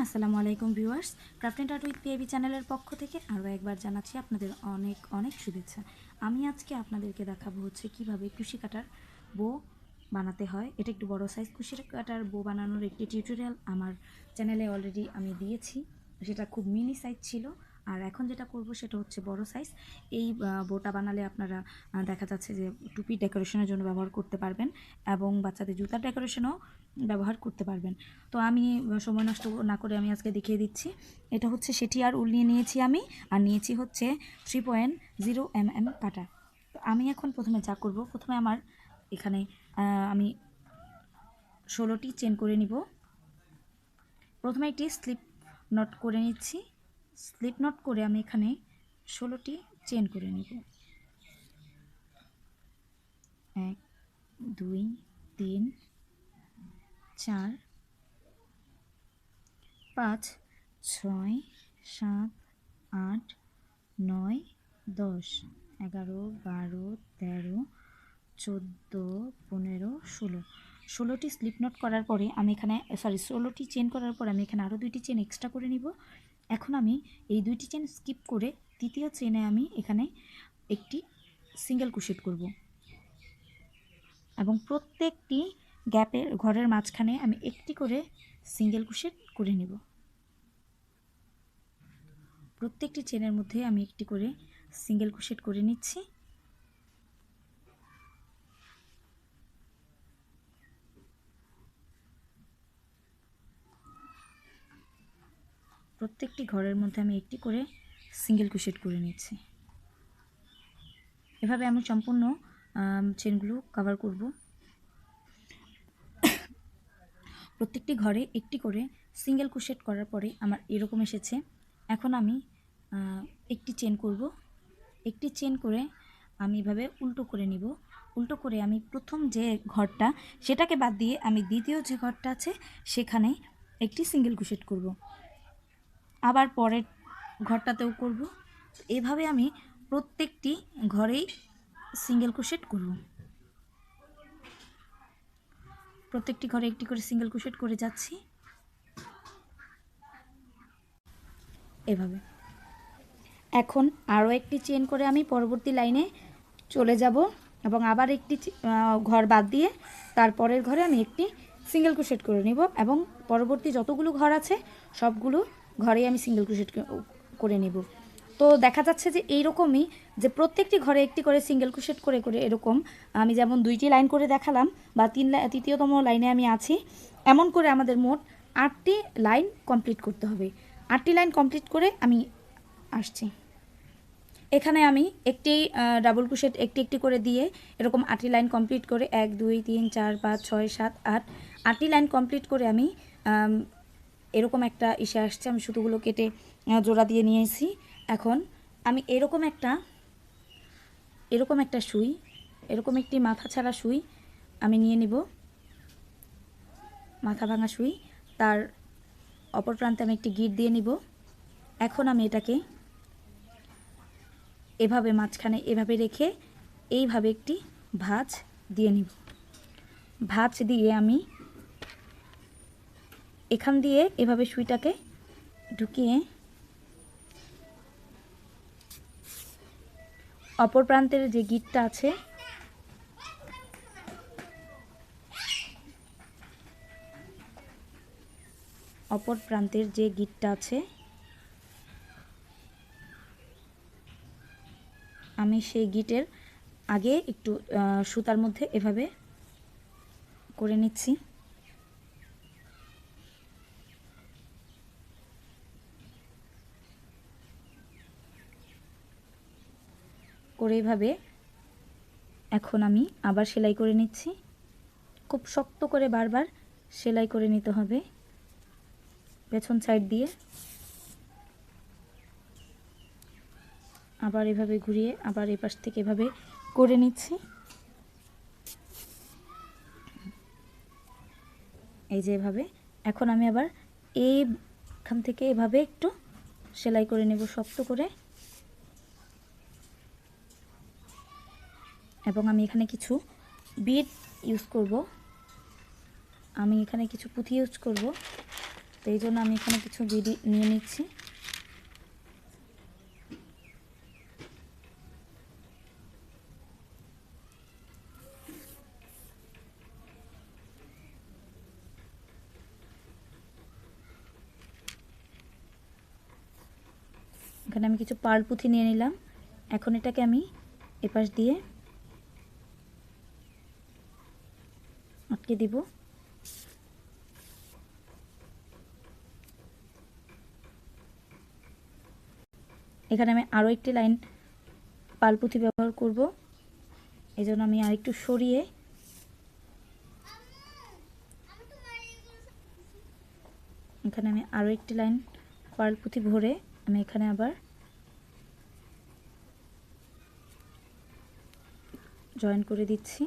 আসসালামু আলাইকুম viewers, craft and art with PAB চ্যানেলের পক্ষ থেকে আরও একবার জানাচ্ছি আপনাদের অনেক অনেক শুভেচ্ছা। আমি আজকে আপনাদেরকে দেখাবো হচ্ছে কিভাবে কুশি কাটার বো বানাতে হয়। এটা একটু বড় সাইজ কুশি কাটার বো বানানোর একটি টিউটোরিয়াল আমার চ্যানেলে অলরেডি আমি দিয়েছি। সেটা খুব মিনি সাইজ ছিল, আর এখন যেটা করব সেটা হচ্ছে বড় সাইজ। এই বোটা বানালে আপনারা দেখা যাচ্ছে যে টুপি ডেকোরেশনের জন্য ব্যবহার করতে পারবেন এবং বাচ্চাদের জুতার ডেকোরেশনও ব্যবহার করতে পারবেন। তো আমি সময় নষ্ট না করে আমি আজকে দেখিয়ে দিচ্ছি। এটা হচ্ছে সেটি আর উল নিয়ে নিয়েছি আমি, আর নিয়েছি হচ্ছে 3.0 mm কাটা। তো আমি এখন প্রথমে যা করব, প্রথমে আমার এখানে আমি 16টি চেন করে নিব। প্রথমে একটি স্লিপ নট করে নিচ্ছি। স্লিপ নট করে আমি এখানে 16টি চেন করে নিব। 1 2 3 4 5 6 7 8 9 10 11 12 13 14 15 16। 16টি স্লিপ নট করার পরে আমি এখানে 16টি চেন করার পরে আমি এখানে আরও 2টি চেন এক্সট্রা করে নিব। এখন আমি এই 2টি চেন স্কিপ করে তৃতীয় চেনে আমি এখানে একটি সিঙ্গেল ক্রোশেট করব এবং প্রত্যেকটি গ্যাপের ঘরের মাঝখানে আমি একটি করে সিঙ্গেল ক্রোশেট করে নেব। প্রত্যেকটি চেনের মধ্যে আমি একটি করে সিঙ্গেল ক্রোশেট করে নিচ্ছি। প্রত্যেকটি ঘরের মধ্যে আমি একটি করে সিঙ্গেল ক্রোশেট করে নিচ্ছি। এভাবে আমি সম্পূর্ণ চেনগুলো কভার করব। প্রত্যেকটি ঘরে একটি করে সিঙ্গেল ক্রোশেট করার পরে আমার এরকম এসেছে। এখন আমি একটি চেন করব। একটি চেন করে আমি এভাবে উল্টো করে নিব। উল্টো করে আমি প্রথম যে ঘরটা সেটাকে বাদ দিয়ে আমি দ্বিতীয় যে ঘরটা আছে সেখানে একটি সিঙ্গেল ক্রোশেট করব। আবার পরের ঘরটাতেও করব। এভাবে আমি প্রত্যেকটি ঘরেই সিঙ্গেল ক্রোশেট করব। প্রত্যেকটি ঘরে একটি করে সিঙ্গেল ক্রোশেট করে যাচ্ছি এভাবে। এখন আরও একটি চেন করে আমি পরবর্তী লাইনে চলে যাব এবং আবার একটি ঘর বাদ দিয়ে তারপরের ঘরে আমি একটি সিঙ্গেল ক্রোশেট করে নেব এবং পরবর্তী যতগুলো ঘর আছে সবগুলো ঘরেই আমি সিঙ্গেল ক্রোশেট করে নেব। তো দেখা যাচ্ছে যে এইরকমই যে প্রত্যেকটি ঘরে একটি করে সিঙ্গেল ক্রোশেট করে করে এরকম আমি যেমন 2টি লাইন করে দেখালাম বা তৃতীয়তম লাইনে আমি আছি, এমন করে আমাদের মোট 8টি লাইন কমপ্লিট করতে হবে। 8টি লাইন কমপ্লিট করে আমি আসছি। এখানে আমি একটি ডাবল ক্রোশেট একটি একটি করে দিয়ে এরকম 8টি লাইন কমপ্লিট করে 1 2 3 4 5 6 7 8 8টি লাইন কমপ্লিট করে আমি এরকম একটা ইসে আসছে। আমি সুতোগুলো কেটে জোড়া দিয়ে নিয়েছি। এখন আমি এরকম একটা সুই, এরকম একটি মাথা ছাড়া সুই আমি নিয়ে নিব, মাথা ভাঙা সুই। তার অপর প্রান্তে আমি একটি গিট দিয়ে নিব। এখন আমি এটাকে এভাবে মাঝখানে এভাবে রেখে এইভাবে একটি ভাঁজ দিয়ে নিব। ভাঁজ দিয়ে আমি এখান দিয়ে এভাবে সুইটাকে ঢুকিয়ে অপর প্রান্তের যে গিটটা আছে আমি সেই গিটের আগে একটু সুতার মধ্যে এভাবে করে নিচ্ছি। করে এভাবে এখন আমি আবার সেলাই করে নিচ্ছি। খুব শক্ত করে বারবার সেলাই করে নিতে হবে পেছন সাইড দিয়ে। আবার এভাবে ঘুরিয়ে আবার এই পাশ থেকে এভাবে করে নিচ্ছি। এই যে এভাবে। এখন আমি আবার এইখান থেকে এভাবে একটু সেলাই করে নেব শক্ত করে, এবং আমি এখানে কিছু বিড ইউজ করব। আমি এখানে কিছু পুঁথি ইউজ করব। তো এই জন্য আমি এখানে কিছু বিডি নিয়ে নিচ্ছি। এখানে আমি কিছু পার্ল পুঁথি নিয়ে নিলাম। এখন এটাকে আমি এপাশ দিয়ে আটকে দিব। এখানে আমি আরও একটি লাইন পার্ল পুঁথি ব্যবহার করব, এই জন্য আমি আরেকটু সরিয়ে এখানে আমি আরও একটি লাইন পার্ল পুঁথি ভরে আমি এখানে আবার জয়েন করে দিচ্ছি।